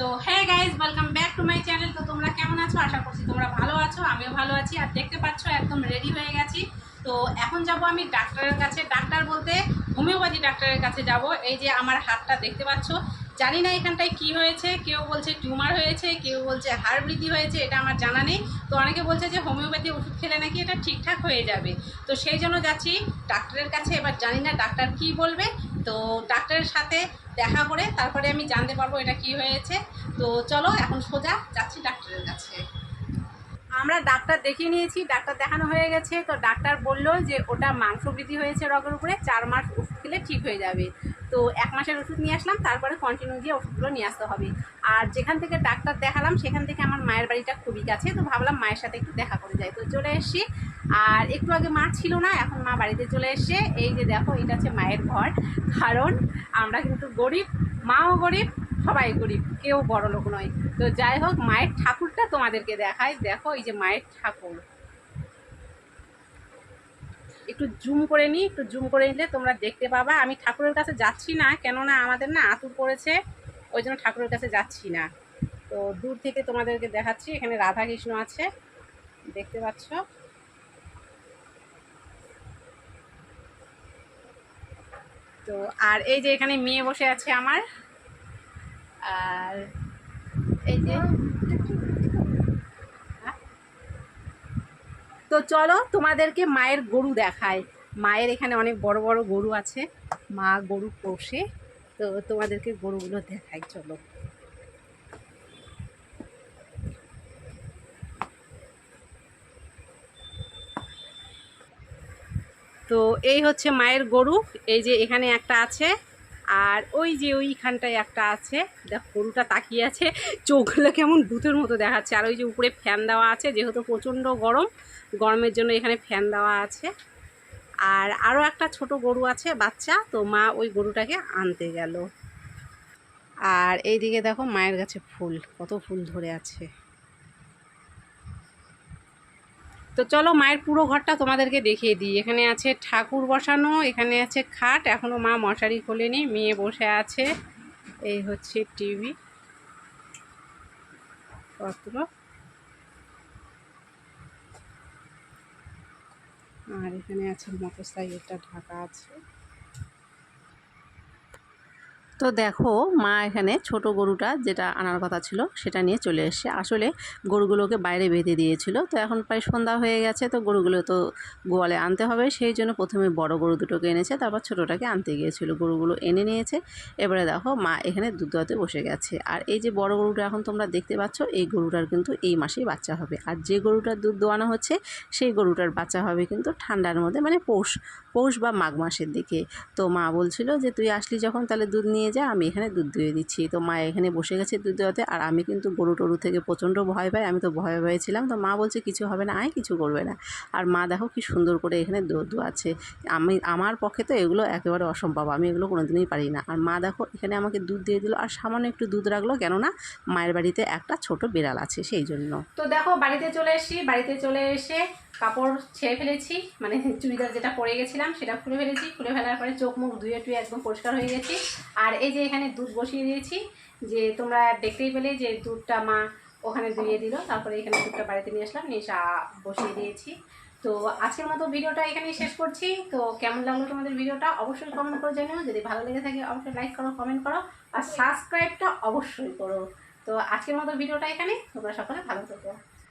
তো হ্যাঁ guys, welcome back to my channel. তো তোমরা কেমন আছো? আশা করছি তোমরা ভালো আছো, আমিও ভালো আছি। আর দেখতে পাচ্ছ একদম রেডি হয়ে গেছি। তো এখন যাব আমি ডাক্তারের কাছে। ডাক্তার বলতে হোমিওপ্যাথি ডাক্তারের কাছে যাব। এই যে আমার হাতটা দেখতে পাচ্ছ, জানি না এখানটায় কি হয়েছে। কেউ বলছে টিউমার হয়েছে, কেউ বলছে হাড় বৃদ্ধি হয়েছে, এটা আমার জানা নেই। তো অনেকে বলছে যে হোমিওপ্যাথি ওষুধ খেলে নাকি এটা ঠিকঠাক হয়ে যাবে। তো সেই জন্য যাচ্ছি ডাক্তারের কাছে। এবার জানি না ডাক্তার কি বলবে। তো ডাক্তারের সাথে দেখা করে তারপরে আমি জানতে পারবো এটা কি হয়েছে। তো চলো এখন সোজা যাচ্ছি ডাক্তারের কাছে। আমরা ডাক্তার দেখিয়ে নিয়েছি, ডাক্তার দেখানো হয়ে গেছে। তো ডাক্তার বলল যে ওটা মাংস বৃদ্ধি হয়েছে রগের উপরে, 4 মাস ওষুধ খেলে ঠিক হয়ে যাবে। তো 1 মাসের ওষুধ নিয়ে আসলাম, তারপরে কন্টিনিউ দিয়ে ওষুধগুলো নিয়ে আসতে হবে। আর যেখান থেকে ডাক্তার দেখালাম সেখান থেকে আমার মায়ের বাড়িটা খুবই কাছে, তো ভাবলাম মায়ের সাথে একটু দেখা করে যাই। তো চলে এসেছি। আর একটু আগে মা ছিল না, এখন মা বাড়িতে চলে এসছে। এই যে দেখো, এটা হচ্ছে মায়ের ঘর। কারণ আমরা কিন্তু গরিব, মাও গরিব, সবাই গরিব, কেউ বড় লোক নয়। তো যাই হোক, মায়ের ঠাকুরটা তোমাদেরকে দেখাই। দেখো, এই যে মায়ের ঠাকুর, একটু জুম করে নিই, একটু জুম করে নিলে তোমরা দেখতে পাবা। আমি ঠাকুরের কাছে যাচ্ছি না, কেননা আমাদের না আতুর পড়েছে, ওই জন্য ঠাকুরের কাছে যাচ্ছি না। তো দূর থেকে তোমাদেরকে দেখাচ্ছি। এখানে রাধা কৃষ্ণ আছে, দেখতে পাচ্ছ। তো আর এই যে এখানে মেয়ে বসে আছে আমার। আর এই যে, তো চলো তোমাদেরকে মায়ের গরু দেখায়। মায়ের এখানে অনেক বড় বড় গরু আছে, মা গরু পোষে। তো তোমাদেরকে গরুগুলো দেখাই, চলো। তো এই হচ্ছে মায়ের গরু। এই যে এখানে একটা আছে, আর ওই যে ওইখানটায় একটা আছে। দেখ, গরুটা তাকিয়ে আছে, চোখগুলো কেমন ভূতের মতো দেখাচ্ছে। আর ওই যে উপরে ফ্যান দেওয়া আছে, যেহেতু প্রচণ্ড গরম, গরমের জন্য এখানে ফ্যান দেওয়া আছে। আর আরও একটা ছোট গরু আছে, বাচ্চা। তো মা ওই গরুটাকে আনতে গেল। আর এইদিকে দেখো মায়ের কাছে ফুল, কত ফুল ধরে আছে। তো চলো মায়ের পুরো ঘরটা তোমাদেরকে দেখিয়ে দিই। এখানে আছে ঠাকুর বসানো, এখানে আছে খাট, এখনও মা মশারি খোলেনি, মেয়ে বসে আছে। এই হচ্ছে টিভি পত্র। আর এখানে আছে মোটর সাইকেলটা ঢাকা আছে। তো দেখো, মা এখানে ছোট গরুটা যেটা আনার কথা ছিল সেটা নিয়ে চলে এসছে। আসলে গরুগুলোকে বাইরে বেঁধে দিয়েছিল, তো এখন প্রায় সন্ধ্যা হয়ে গেছে, তো গরুগুলো তো গোয়ালে আনতে হবে। সেই জন্য প্রথমে বড় গরু দুটোকে এনেছে, তারপর ছোটোটাকে আনতে গিয়েছিল। গরুগুলো এনে নিয়েছে। এবারে দেখো মা এখানে দুধ দোয়াতে বসে গেছে। আর এই যে বড় গরুটা এখন তোমরা দেখতে পাচ্ছ, এই গরুটার কিন্তু এই মাসেই বাচ্চা হবে। আর যে গরুটার দুধ দোয়ানো হচ্ছে সেই গরুটার বাচ্চা হবে কিন্তু ঠান্ডার মধ্যে, মানে পৌষ বা মাঘ মাসের দিকে। তো মা বলছিল যে তুই আসলি যখন, তাহলে দুধ নিয়ে যা, আমি এখানে দুধ দুয়ে দিচ্ছি। তো মা এখানে বসে গেছে দুধ দেওয়াতে। আর আমি কিন্তু গরু টরু থেকে প্রচণ্ড ভয় পাই, আমি তো ভয়ে ভয়ে ছিলাম। তো মা বলছে কিছু হবে না, আয়, কিছু করবে না। আর মা দেখো কি সুন্দর করে এখানে দুধ দোয়াচ্ছে। আমার পক্ষে তো এগুলো একেবারে অসম্ভব, আমি এগুলো কোনোদিনই পারি না। আর মা দেখো এখানে আমাকে দুধ দিয়ে দিল, আর সামান্য একটু দুধ রাখলো, কেননা মায়ের বাড়িতে একটা ছোট বিড়াল আছে, সেই জন্য। তো দেখো বাড়িতে চলে এসেছি। বাড়িতে চলে এসে কাপড় ছেড়ে ফেলেছি, মানে চুড়িদার যেটা পরে গেছিলাম সেটা খুলে ফেলেছি। খুলে ফেলার পরে চোখ মুখ ধুয়ে টুয়ে একদম পরিষ্কার হয়ে গেছি। আর এই যে এখানে দুধ বসিয়ে দিয়েছি, যে তোমরা দেখতেই পেলে যে দুধটা মা ওখানে ধুয়ে দিল। তারপরে এখানে দুধটা বাড়িতে নিয়ে আসলাম, নিয়ে বসিয়ে দিয়েছি। তো আজকের মতো ভিডিওটা এখানেই শেষ করছি। তো কেমন লাগলো তোমাদের ভিডিওটা অবশ্যই কমেন্ট করে জানিও। যদি ভালো লেগে থাকে অবশ্যই লাইক করো, কমেন্ট করো, আর সাবস্ক্রাইবটা অবশ্যই করো। তো আজকের মতো ভিডিওটা এখানে, তোমরা সকলে ভালো থেকো।